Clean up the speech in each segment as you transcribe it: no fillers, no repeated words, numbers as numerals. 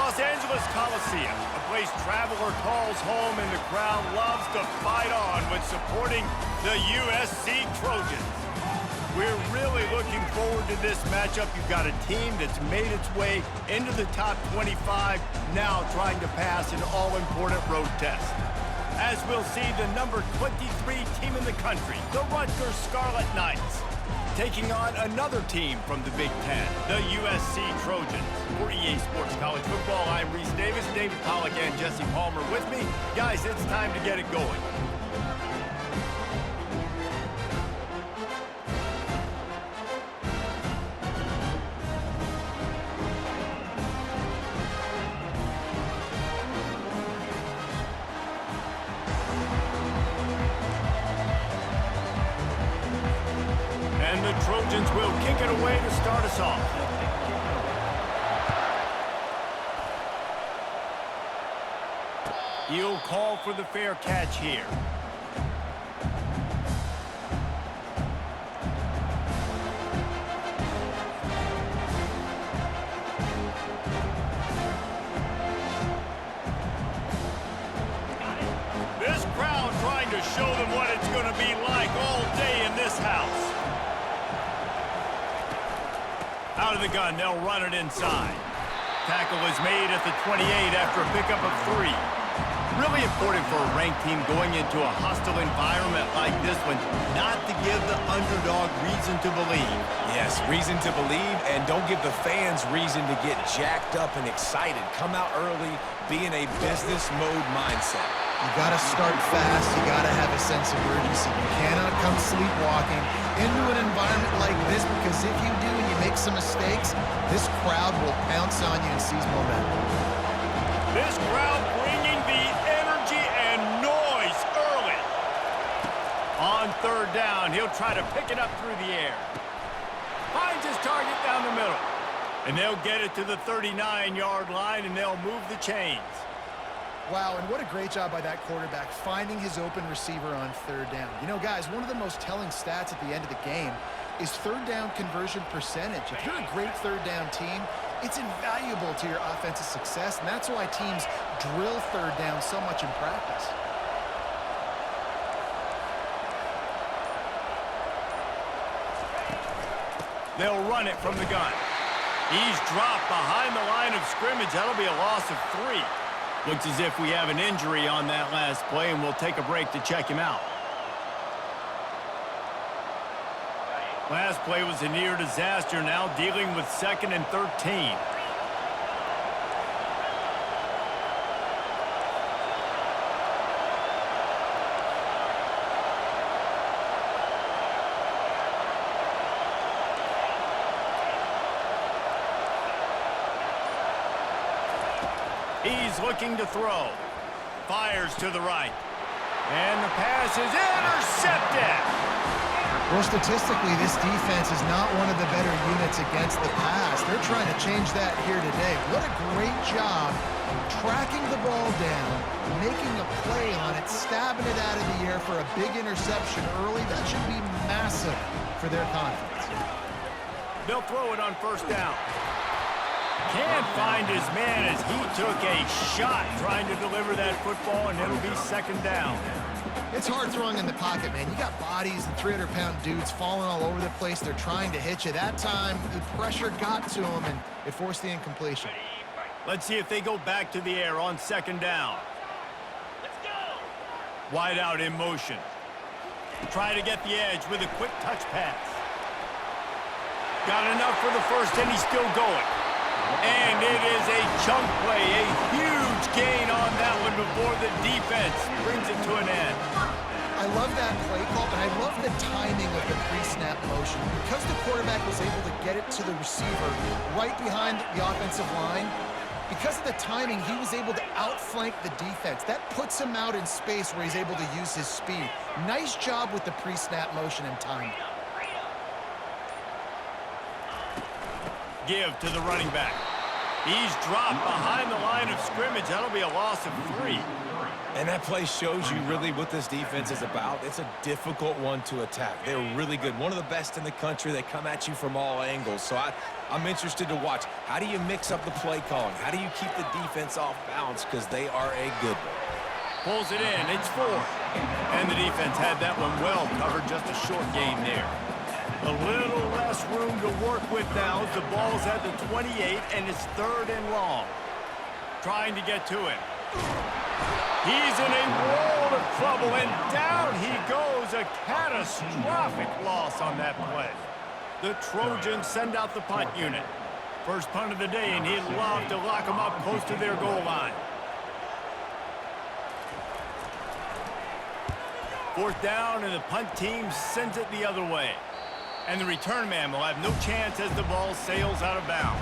Los Angeles Coliseum, a place traveler calls home and the crowd loves to fight on when supporting the USC Trojans. We're really looking forward to this matchup. You've got a team that's made its way into the top 25, now trying to pass an all-important road test. As we'll see the number 23 team in the country, the Rutgers Scarlet Knights, taking on another team from the Big Ten, the USC Trojans. For EA Sports College Football, I'm Reese Davis, David Pollack, and Jesse Palmer with me. Guys, it's time to get it going. And the Trojans will kick it away to start us off. He'll call for the fair catch here. This crowd trying to show them what it's going to be like all day in this house. Out of the gun, they'll run it inside. Tackle is made at the 28 after a pickup of 3. Really important for a ranked team going into a hostile environment like this one, not to give the underdog reason to believe. Yes, reason to believe, and don't give the fans reason to get jacked up and excited. Come out early, be in a business mode mindset. You got to start fast. You got to have a sense of urgency. You cannot come sleepwalking into an environment like this, because if you do and you make some mistakes, this crowd will pounce on you and seize momentum. This crowd bringing the energy and noise early. On third down, he'll try to pick it up through the air. Finds his target down the middle. And they'll get it to the 39-yard line, and they'll move the chains. Wow, and what a great job by that quarterback finding his open receiver on third down. You know, guys, one of the most telling stats at the end of the game is third down conversion percentage. If you're a great third down team, it's invaluable to your offensive success, and that's why teams drill third down so much in practice. They'll run it from the gun. He's dropped behind the line of scrimmage. That'll be a loss of 3. Looks as if we have an injury on that last play, and we'll take a break to check him out. Last play was a near disaster, now dealing with 2nd and 13. He's looking to throw. Fires to the right. And the pass is intercepted. Well, statistically, this defense is not one of the better units against the pass. They're trying to change that here today. What a great job tracking the ball down, making a play on it, stabbing it out of the air for a big interception early. That should be massive for their confidence. They'll throw it on first down. Can't find his man as he took a shot trying to deliver that football, and it'll be 2nd down. It's hard throwing in the pocket, man. You got bodies and 300-pound dudes falling all over the place. They're trying to hit you. That time, the pressure got to him, and it forced the incompletion. Let's see if they go back to the air on 2nd down. Let's go. Wide out in motion. Try to get the edge with a quick touch pass. Got enough for the first, and he's still going. And it is a chunk play, a huge gain on that one before the defense brings it to an end. I love that play call, and I love the timing of the pre-snap motion. Because the quarterback was able to get it to the receiver right behind the offensive line, because of the timing, he was able to outflank the defense. That puts him out in space where he's able to use his speed. Nice job with the pre-snap motion and timing. Give to the running back. He's dropped behind the line of scrimmage. That'll be a loss of 3. And that play shows you really what this defense is about. It's a difficult one to attack. They're really good. One of the best in the country. They come at you from all angles. So I'm interested to watch. How do you mix up the play calling? How do you keep the defense off balance? Because they are a good one. Pulls it in. It's 4. And the defense had that one well covered. Just a short game there. A little less room to work with now as the ball's at the 28, and it's 3rd and long. Trying to get to it. He's in a world of trouble, and down he goes. A catastrophic loss on that play. The Trojans send out the punt unit. First punt of the day, and he'd love to lock them up close to their goal line. 4th down, and the punt team sends it the other way. And the return man will have no chance as the ball sails out of bounds.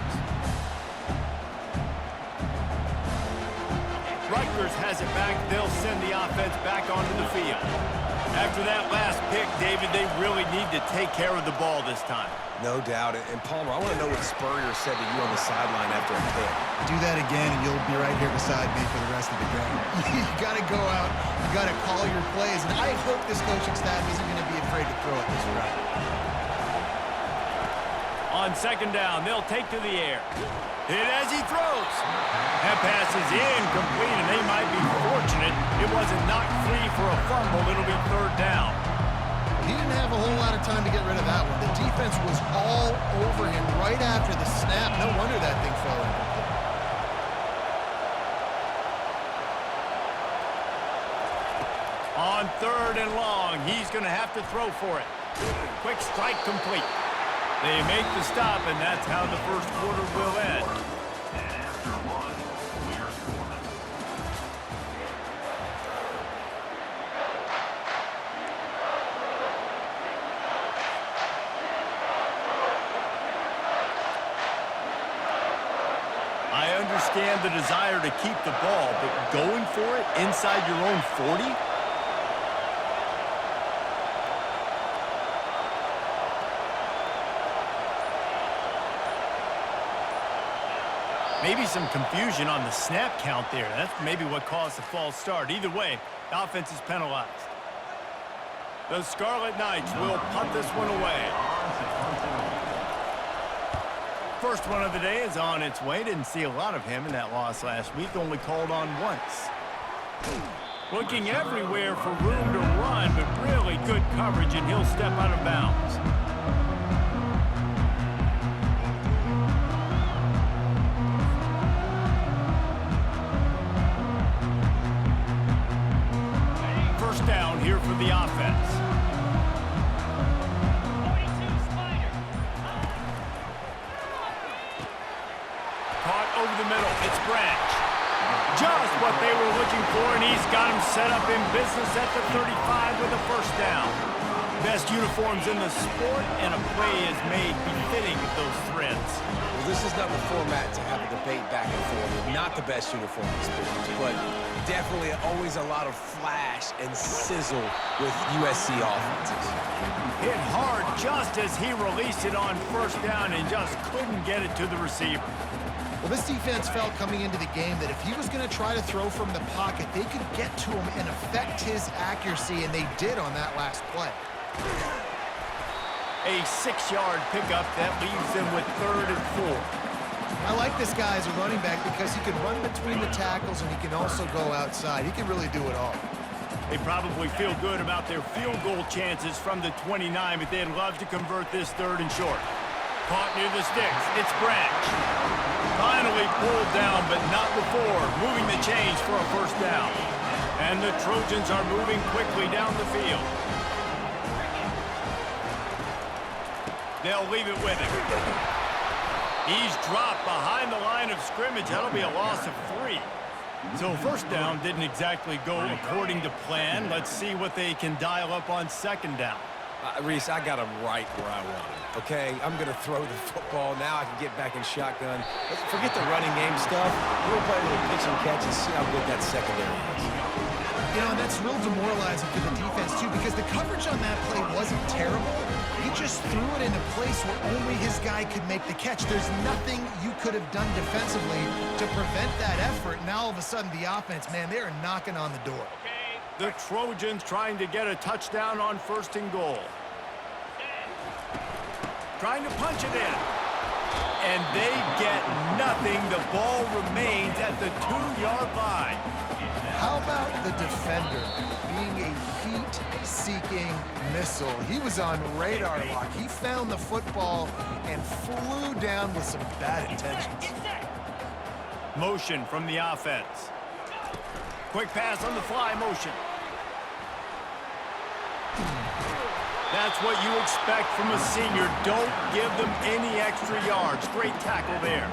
Rutgers has it back. They'll send the offense back onto the field. After that last pick, David, they really need to take care of the ball this time. No doubt. And Palmer, I want to know what Spurrier said to you on the sideline after a pick. Do that again, and you'll be right here beside me for the rest of the game. You got to go out. You got to call your plays. And I hope this coaching staff isn't going to be afraid to throw it this route. On 2nd down, they'll take to the air. Hit as he throws. That pass is incomplete, and they might be fortunate it wasn't knocked free for a fumble. It'll be 3rd down. He didn't have a whole lot of time to get rid of that one. The defense was all over him right after the snap. No wonder that thing fell incomplete. On 3rd and long, he's going to have to throw for it. Quick strike complete. They make the stop, and that's how the first quarter will end. I understand the desire to keep the ball, but going for it inside your own 40? Maybe some confusion on the snap count there. That's maybe what caused the false start. Either way, the offense is penalized. The Scarlet Knights will punt this one away. First one of the day is on its way. Didn't see a lot of him in that loss last week. Only called on once. Looking everywhere for room to run, but really good coverage, and he'll step out of bounds. First down here for the offense. Caught over the middle. It's Branch. Just what they were looking for, and he's got him set up in business at the 35 with a first down. Best uniforms in the sport, and a play is made befitting of those threads. Well, this is not the format to have a debate back and forth. Not the best uniform in sports, but definitely always a lot of flash and sizzle with USC offenses. Hit hard just as he released it on first down and just couldn't get it to the receiver. Well, this defense felt coming into the game that if he was going to try to throw from the pocket, they could get to him and affect his accuracy, and they did on that last play. A 6-yard pickup that leaves them with 3rd and 4. I like this guy as a running back because he can run between the tackles and he can also go outside. He can really do it all. They probably feel good about their field goal chances from the 29, but they'd love to convert this 3rd and short. Caught near the sticks. It's Branch. Finally pulled down, but not before moving the chains for a first down. And the Trojans are moving quickly down the field. They'll leave it with him. He's dropped behind the line of scrimmage. That'll be a loss of 3. So first down didn't exactly go according to plan. Let's see what they can dial up on 2nd down. Reese, I got him right where I want him, okay? I'm going to throw the football. Now I can get back in shotgun. Forget the running game stuff. We'll play a little pitch and catch and see how good that secondary is. You know, and that's real demoralizing for the defense, too, because the coverage on that play wasn't terrible. He just threw it in a place where only his guy could make the catch. There's nothing you could have done defensively to prevent that effort. Now, all of a sudden, the offense, man, they are knocking on the door. The Trojans trying to get a touchdown on 1st and goal. Trying to punch it in. And they get nothing. The ball remains at the 2-yard line. How about the defender being a heat-seeking missile? He was on radar lock. He found the football and flew down with some bad intentions. Motion from the offense. Quick pass on the fly motion. That's what you expect from a senior. Don't give them any extra yards. Great tackle there.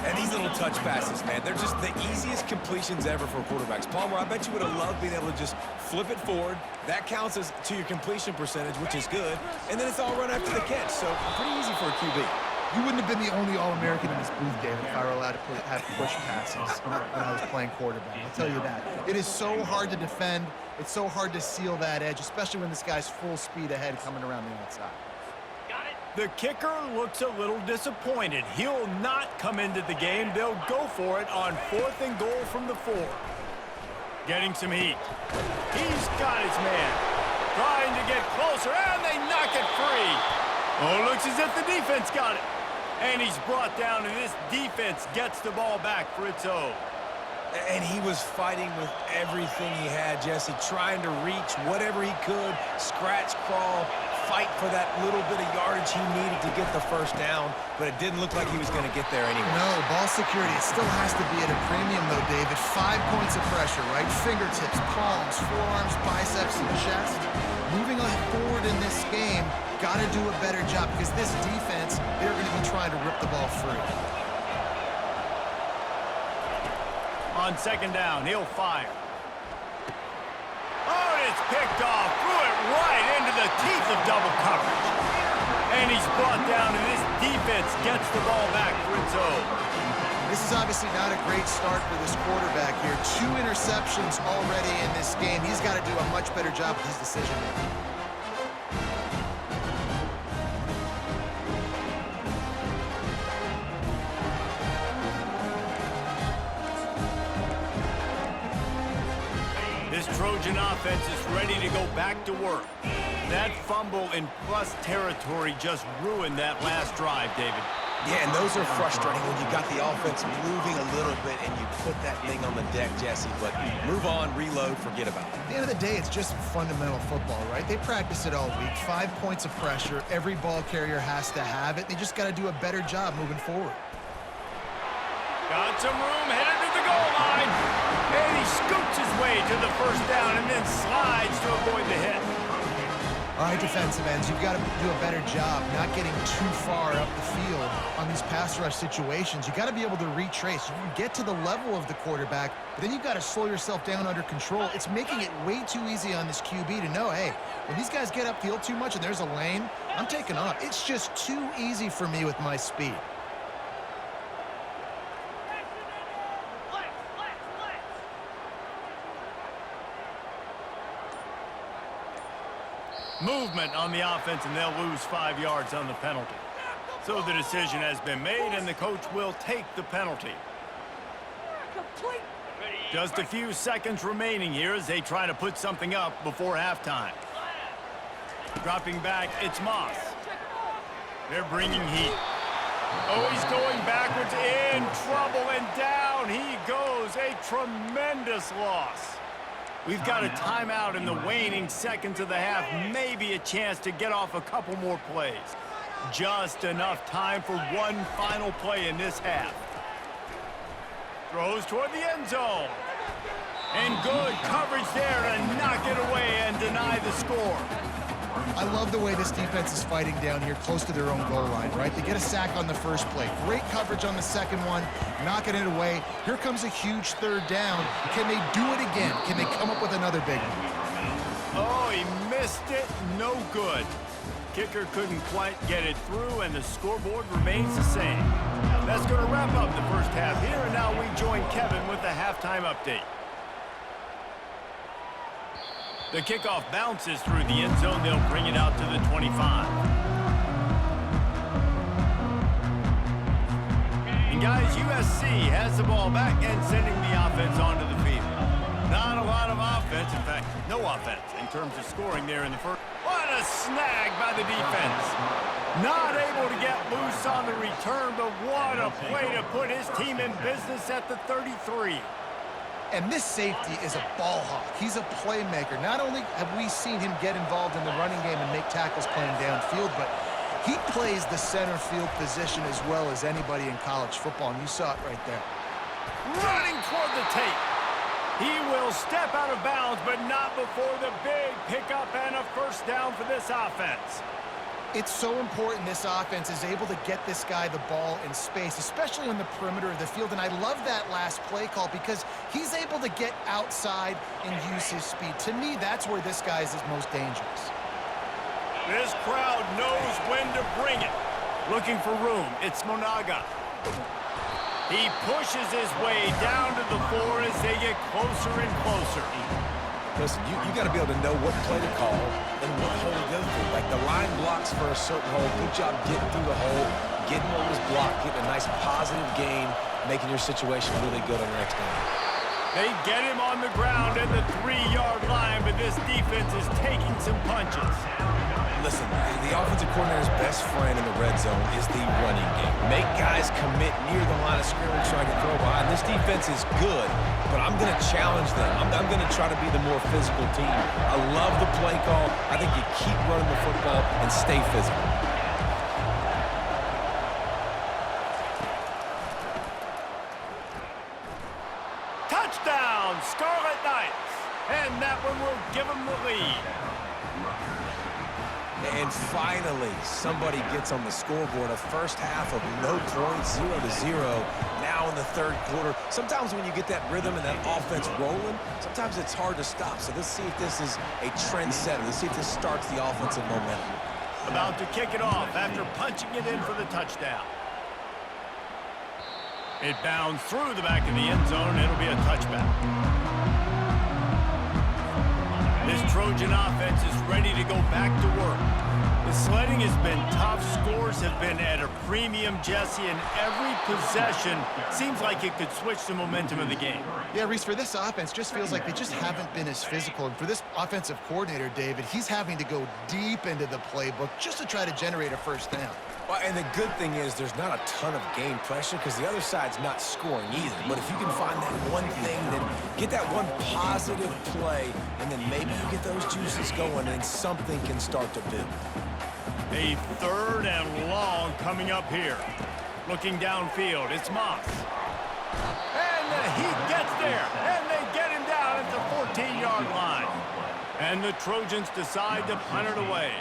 And these little touch passes, man, they're just the easiest completions ever for quarterbacks. Palmer, I bet you would have loved being able to just flip it forward. That counts as to your completion percentage, which is good. And then it's all run after the catch, so pretty easy for a QB. You wouldn't have been the only All-American in this booth, David, if I were allowed to have push passes when I was playing quarterback. I'll tell you that. It is so hard to defend. It's so hard to seal that edge, especially when this guy's full speed ahead coming around the outside. The kicker looks a little disappointed. He'll not come into the game. They'll go for it on 4th and goal from the 4. Getting some heat. He's got his man. Trying to get closer, and they knock it free. Oh, looks as if the defense got it. And he's brought down, and this defense gets the ball back for its own. And he was fighting with everything he had, Jesse, trying to reach whatever he could, scratch, crawl, fight for that little bit of yardage he needed to get the first down, but it didn't look like he was going to get there anyway. No, ball security, it still has to be at a premium, though, David. 5 points of pressure, right? Fingertips, palms, forearms, biceps, and chest. Moving on forward in this game, got to do a better job because this defense, they're going to be trying to rip the ball free. On 2nd down, he'll fire. Oh, and it's picked off. Threw it right into the teeth of double coverage. And he's brought down, and this defense gets the ball back for its own. This is obviously not a great start for this quarterback here. 2 interceptions already in this game. He's got to do a much better job with his decision-making. This Trojan offense is ready to go back to work. That fumble in plus territory just ruined that last drive, David. Yeah, and those are frustrating when you got the offense moving a little bit and you put that thing on the deck, Jesse. But move on, reload, forget about it. At the end of the day, it's just fundamental football, right? They practice it all week. 5 points of pressure. Every ball carrier has to have it. They just got to do a better job moving forward. Got some room, headed to the goal line. And he scoots his way to the 1st down and then slides to avoid the hit. All right, defensive ends, you've got to do a better job not getting too far up the field on these pass rush situations. You got to be able to retrace. You can get to the level of the quarterback, but then you've got to slow yourself down under control. It's making it way too easy on this QB to know, hey, when these guys get upfield too much and there's a lane, I'm taking off. It's just too easy for me with my speed. Movement on the offense, and they'll lose 5 yards on the penalty. So the decision has been made, and the coach will take the penalty. Just a few seconds remaining here as they try to put something up before halftime. Dropping back, it's Moss. They're bringing heat. Oh, he's going backwards, in trouble, and down he goes. A tremendous loss. We've got a timeout in the waning seconds of the half. Maybe a chance to get off a couple more plays. Just enough time for one final play in this half. Throws toward the end zone. And good coverage there to knock it away and deny the score. I love the way this defense is fighting down here close to their own goal line, right? They get a sack on the first play. Great coverage on the second one, knocking it away. Here comes a huge 3rd down. Can they do it again? Can they come up with another big one? Oh, he missed it. No good. Kicker couldn't quite get it through, and the scoreboard remains the same. That's going to wrap up the first half here, and now we join Kevin with the halftime update. The kickoff bounces through the end zone. They'll bring it out to the 25. And guys, USC has the ball back and sending the offense onto the field. Not a lot of offense. In fact, no offense in terms of scoring there in the first. What a snag by the defense. Not able to get loose on the return, but what a play to put his team in business at the 33. And this safety is a ball hawk. He's a playmaker. Not only have we seen him get involved in the running game and make tackles playing downfield, but he plays the center field position as well as anybody in college football, and you saw it right there. Running toward the tape. He will step out of bounds, but not before the big pickup and a first down for this offense. It's so important this offense is able to get this guy the ball in space, especially on the perimeter of the field. And I love that last play call because he's able to get outside and use his speed. To me, that's where this guy is most dangerous. This crowd knows when to bring it. Looking for room. It's Monaga. He pushes his way down to the 4 as they get closer and closer. Listen, you got to be able to know what play to call and what hole to go through. Like the line blocks for a certain hole. Good job getting through the hole, getting what was blocked, getting a nice positive gain, making your situation really good on the next down. They get him on the ground at the 3-yard line, but this defense is taking some punches. Listen, the offensive coordinator's best friend in the red zone is the running game. Make guys commit near the line of scrimmage so I can throw behind. This defense is good, but I'm going to challenge them. I'm going to try to be the more physical team. I love the play call. I think you keep running the football and stay physical. Touchdown, Scarlet Knights. And that one will give them the lead. And finally, somebody gets on the scoreboard. A first half of no points, 0-0. Now in the third quarter. Sometimes when you get that rhythm and that offense rolling, sometimes it's hard to stop. So let's see if this is a trend setter. Let's see if this starts the offensive momentum. About to kick it off after punching it in for the touchdown. It bounds through the back of the end zone. It'll be a touchback. This Trojan offense is ready to go back to work. The sledding has been tough. Scores have been at a premium, Jesse, and every possession seems like it could switch the momentum of the game. Yeah, Reese, for this offense, just feels like they just haven't been as physical. And for this offensive coordinator, David, he's having to go deep into the playbook just to try to generate a first down. Well, and the good thing is there's not a ton of game pressure because the other side's not scoring either. But if you can find that one thing, then get that one positive play, and then maybe you get those juices going and something can start to build. A 3rd and long coming up here. Looking downfield, it's Moss. And he gets there, and they get him down at the 14-yard line. And the Trojans decide to punt it away.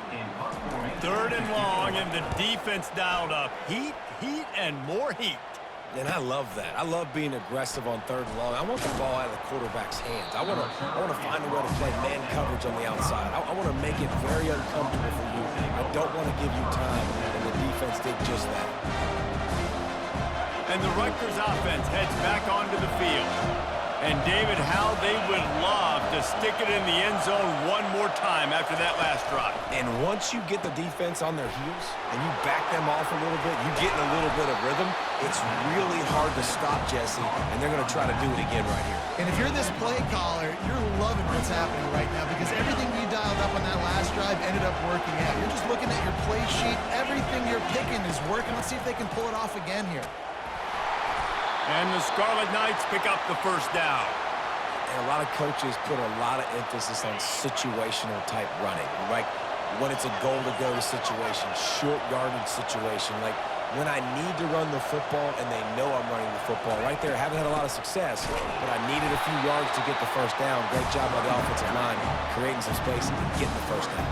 3rd and long, and the defense dialed up. Heat, and more heat. And I love that. I love being aggressive on 3rd and long. I want the ball out of the quarterback's hands. I want to find a way to play man coverage on the outside. I want to make it very uncomfortable for you. I don't want to give you time, and the defense did just that. And the Rutgers offense heads back onto the field. And David, how they would love to stick it in the end zone one more time after that last drive. And once you get the defense on their heels and you back them off a little bit, you get in a little bit of rhythm, it's really hard to stop, Jesse, and they're going to try to do it again right here. And if you're this play caller, you're loving what's happening right now because everything you dialed up on that last drive ended up working out. You're just looking at your play sheet. Everything you're picking is working. Let's see if they can pull it off again here. And the Scarlet Knights pick up the first down. And a lot of coaches put a lot of emphasis on situational type running, right? When it's a goal-to-go situation, short yardage situation, like when I need to run the football and they know I'm running the football. Right there, haven't had a lot of success, but I needed a few yards to get the first down. Great job by the offensive line, creating some space and getting the first down.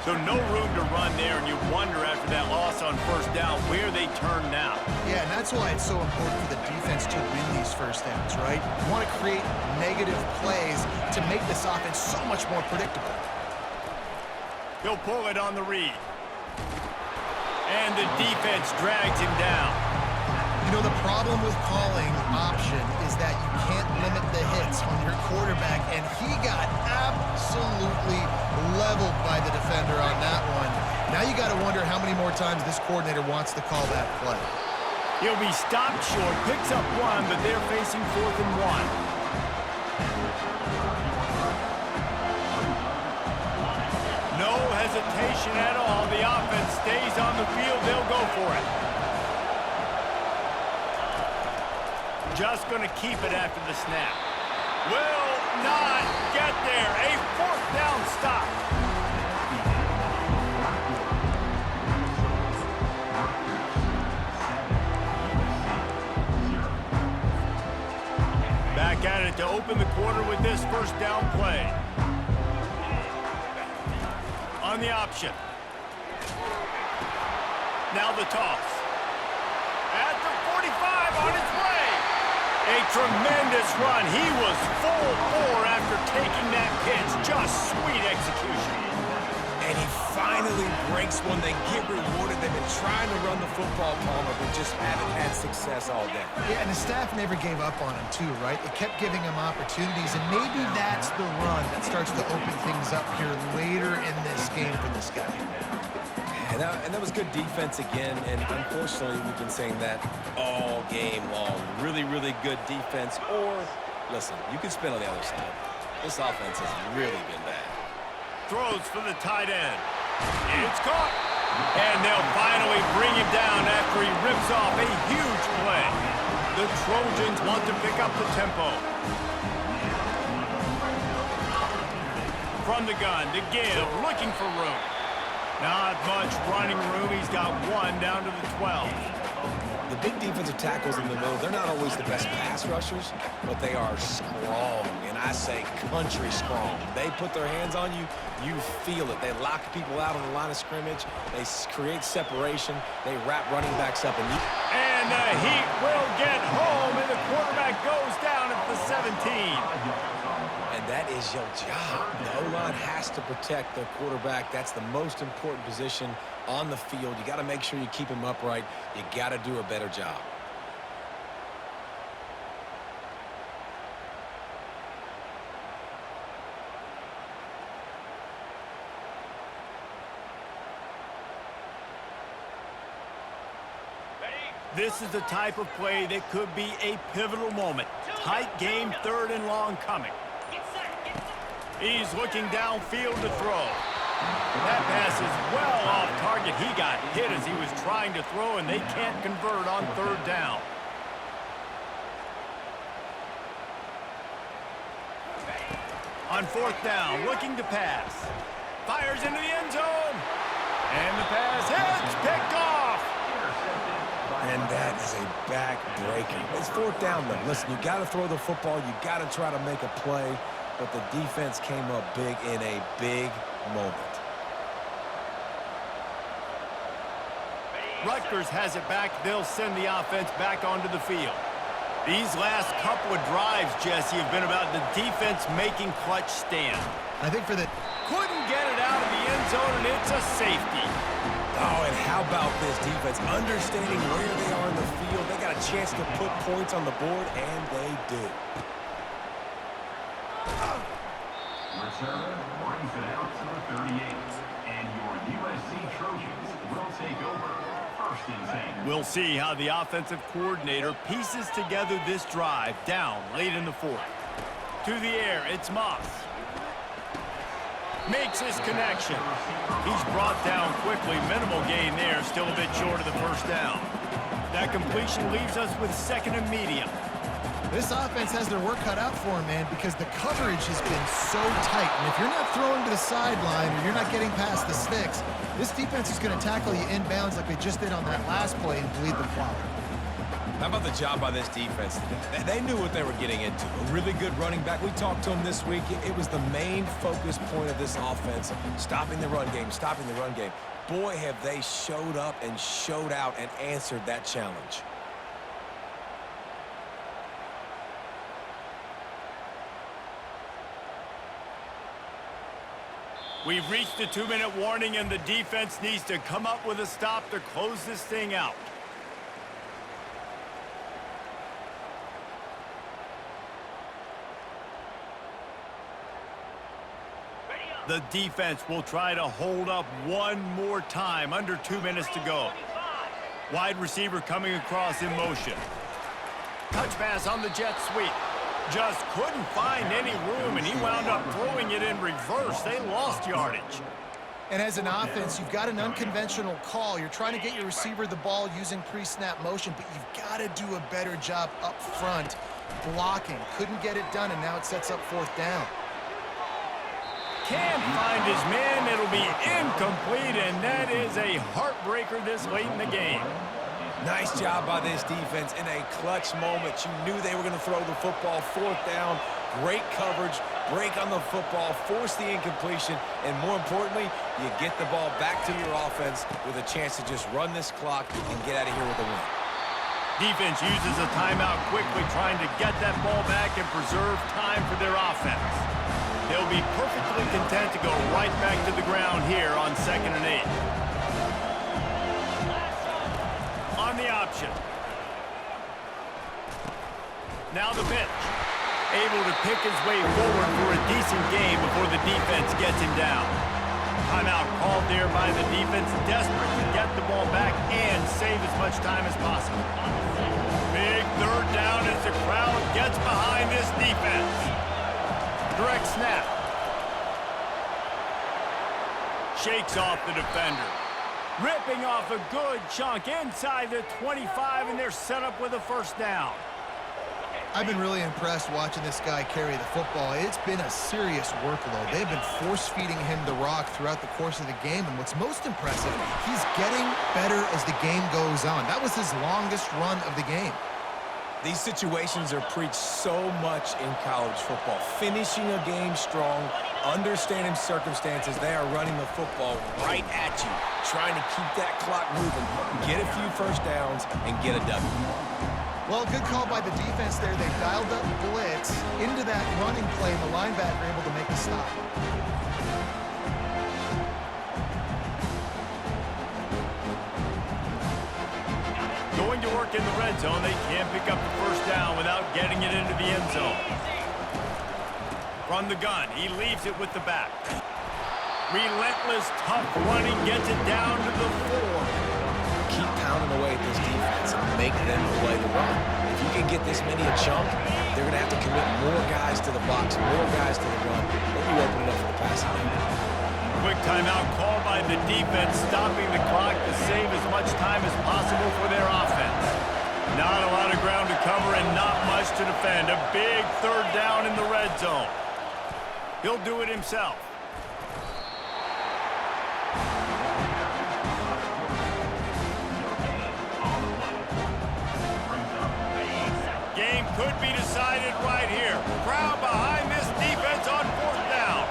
So no room to run there, and you wonder after that loss on first down where they turn now. Yeah, and that's why it's so important for the defense to win these first downs, right? You want to create negative plays to make this offense so much more predictable. He'll pull it on the read. And the defense drags him down. You know, the problem with calling option is that you can't limit the hits on your quarterback, and he got absolutely leveled by the defender on that one. Now you got to wonder how many more times this coordinator wants to call that play. He'll be stopped short, picks up one, but they're facing 4th and 1. No hesitation at all. The offense stays on the field. They'll go for it. Just going to keep it after the snap. Will not get there. A 4th down stop. Back at it to open the quarter with this 1st down play. On the option. Now the toss. At the 45 on its way. A tremendous run. He was full bore after taking that pitch. Just sweet execution. And he finally breaks one. They get rewarded. They've been trying to run the football, Palmer, but just haven't had success all day. Yeah, and the staff never gave up on him too, right? They kept giving him opportunities, and maybe that's the run that starts to open things up here later in this game for this guy. And that was good defense again, and unfortunately, we've been saying that all game long. Really, really good defense. Or, listen, you can spin on the other side. This offense has really been bad. Throws for the tight end. It's caught. And they'll finally bring him down after he rips off a huge play. The Trojans want to pick up the tempo. From the gun to give, looking for room. Not much running room. He's got one down to the 12. The big defensive tackles in the middle, they're not always the best pass rushers, but they are strong, and I say country strong. They put their hands on you, you feel it. They lock people out on the line of scrimmage. They create separation. They wrap running backs up. And the Heat will get home, and the quarterback goes down at the 17. And that is your job. The O-line has to protect their quarterback. That's the most important position on the field. You got to make sure you keep him upright. You got to do a better job. This is the type of play that could be a pivotal moment. Tight game, 3rd and long coming. He's looking downfield to throw. That pass is well off target. He got hit as he was trying to throw, and they can't convert on 3rd down. On 4th down, looking to pass. Fires into the end zone. And the pass hits, picked off. And that is a back-breaker. It's 4th down, though. Listen, you got to throw the football. You got to try to make a play. But the defense came up big in a big moment. Rutgers has it back. They'll send the offense back onto the field. These last couple of drives, Jesse, have been about the defense making clutch stand. I think for the... Couldn't get it out of the end zone, and it's a safety. Oh, and how about this defense? Understanding where they are in the field. They got a chance to put points on the board, and they do. Return brings it out to the 38. And your USC Trojans will take over 1st and 10. We'll see how the offensive coordinator pieces together this drive down late in the 4th. To the air, it's Moss. Makes his connection. He's brought down quickly. Minimal gain there. Still a bit short of the 1st down. That completion leaves us with 2nd and medium. This offense has their work cut out for them, man, because the coverage has been so tight. And if you're not throwing to the sideline or you're not getting past the sticks, this defense is going to tackle you inbounds like they just did on that last play and bleed the clock. How about the job by this defense? They knew what they were getting into. A really good running back. We talked to him this week. It was the main focus point of this offense, stopping the run game, stopping the run game. Boy, have they showed up and showed out and answered that challenge. We've reached the 2-minute warning, and the defense needs to come up with a stop to close this thing out. The defense will try to hold up one more time. Under 2 minutes to go. Wide receiver coming across in motion. Touch pass on the jet sweep. Just couldn't find any room, and he wound up throwing it in reverse. They lost yardage. And as an offense, you've got an unconventional call. You're trying to get your receiver the ball using pre-snap motion, but you've got to do a better job up front blocking. Couldn't get it done, and now it sets up 4th down. Can't find his man. It'll be incomplete, and that is a heartbreaker this late in the game. Nice job by this defense in a clutch moment. You knew they were going to throw the football. 4th down, great coverage, break on the football, force the incompletion, and more importantly, you get the ball back to your offense with a chance to just run this clock and get out of here with a win. Defense uses a timeout quickly, trying to get that ball back and preserve time for their offense. They'll be perfectly content to go right back to the ground here on 2nd and 8. On the option. Now the pitch. Able to pick his way forward for a decent game before the defense gets him down. Timeout called there by the defense, desperate to get the ball back and save as much time as possible. Big 3rd down as the crowd gets behind this defense. Direct snap. Shakes off the defender. Ripping off a good chunk inside the 25, and they're set up with a 1st down. I've been really impressed watching this guy carry the football. It's been a serious workload. They've been force-feeding him the rock throughout the course of the game, and what's most impressive, he's getting better as the game goes on. That was his longest run of the game. These situations are preached so much in college football. Finishing a game strong, understanding circumstances. They are running the football right at you, trying to keep that clock moving, get a few 1st downs, and get a W. Well, good call by the defense there. They dialed up blitz into that running play, and the linebacker able to make the stop. Going to work in the red zone. They can't pick up the 1st down without getting it into the end zone. From the gun, he leaves it with the back. Relentless, tough running, gets it down to the 4. Keep pounding away at this defense and make them play the run. If you can get this many a chunk, they're going to have to commit more guys to the box, more guys to the run. Then you open it up for the passing game. Quick timeout called by the defense, stopping the clock to save as much time as possible for their offense. Not a lot of ground to cover and not much to defend. A big 3rd down in the red zone. He'll do it himself. Game could be decided right here. Crowd behind this defense on 4th down.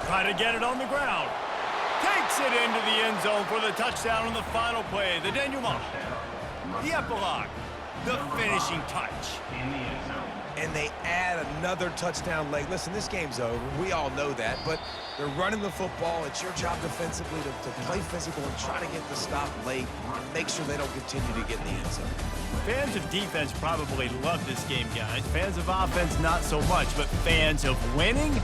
Try to get it on the ground. Takes it into the end zone for the touchdown on the final play. The denouement. The epilogue. The finishing touch. And they add another touchdown late. Listen, this game's over. We all know that, but they're running the football. It's your job defensively to play physical and try to get the stop late and make sure they don't continue to get in the end zone. Fans of defense probably love this game, guys. Fans of offense, not so much, but fans of winning?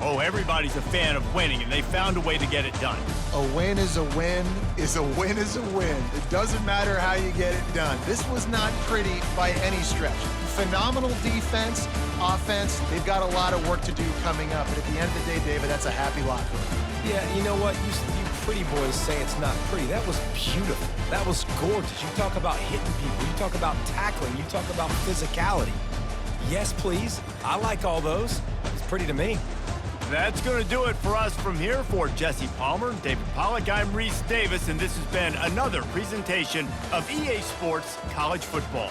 Oh, everybody's a fan of winning, and they found a way to get it done. A win is a win is a win is a win. It doesn't matter how you get it done. This was not pretty by any stretch. Phenomenal defense, offense. They've got a lot of work to do coming up. But at the end of the day, David, that's a happy locker room. Yeah, you know what? You pretty boys say it's not pretty. That was beautiful. That was gorgeous. You talk about hitting people. You talk about tackling. You talk about physicality. Yes, please. I like all those. It's pretty to me. That's going to do it for us from here. For Jesse Palmer, David Pollack, I'm Reese Davis, and this has been another presentation of EA Sports College Football.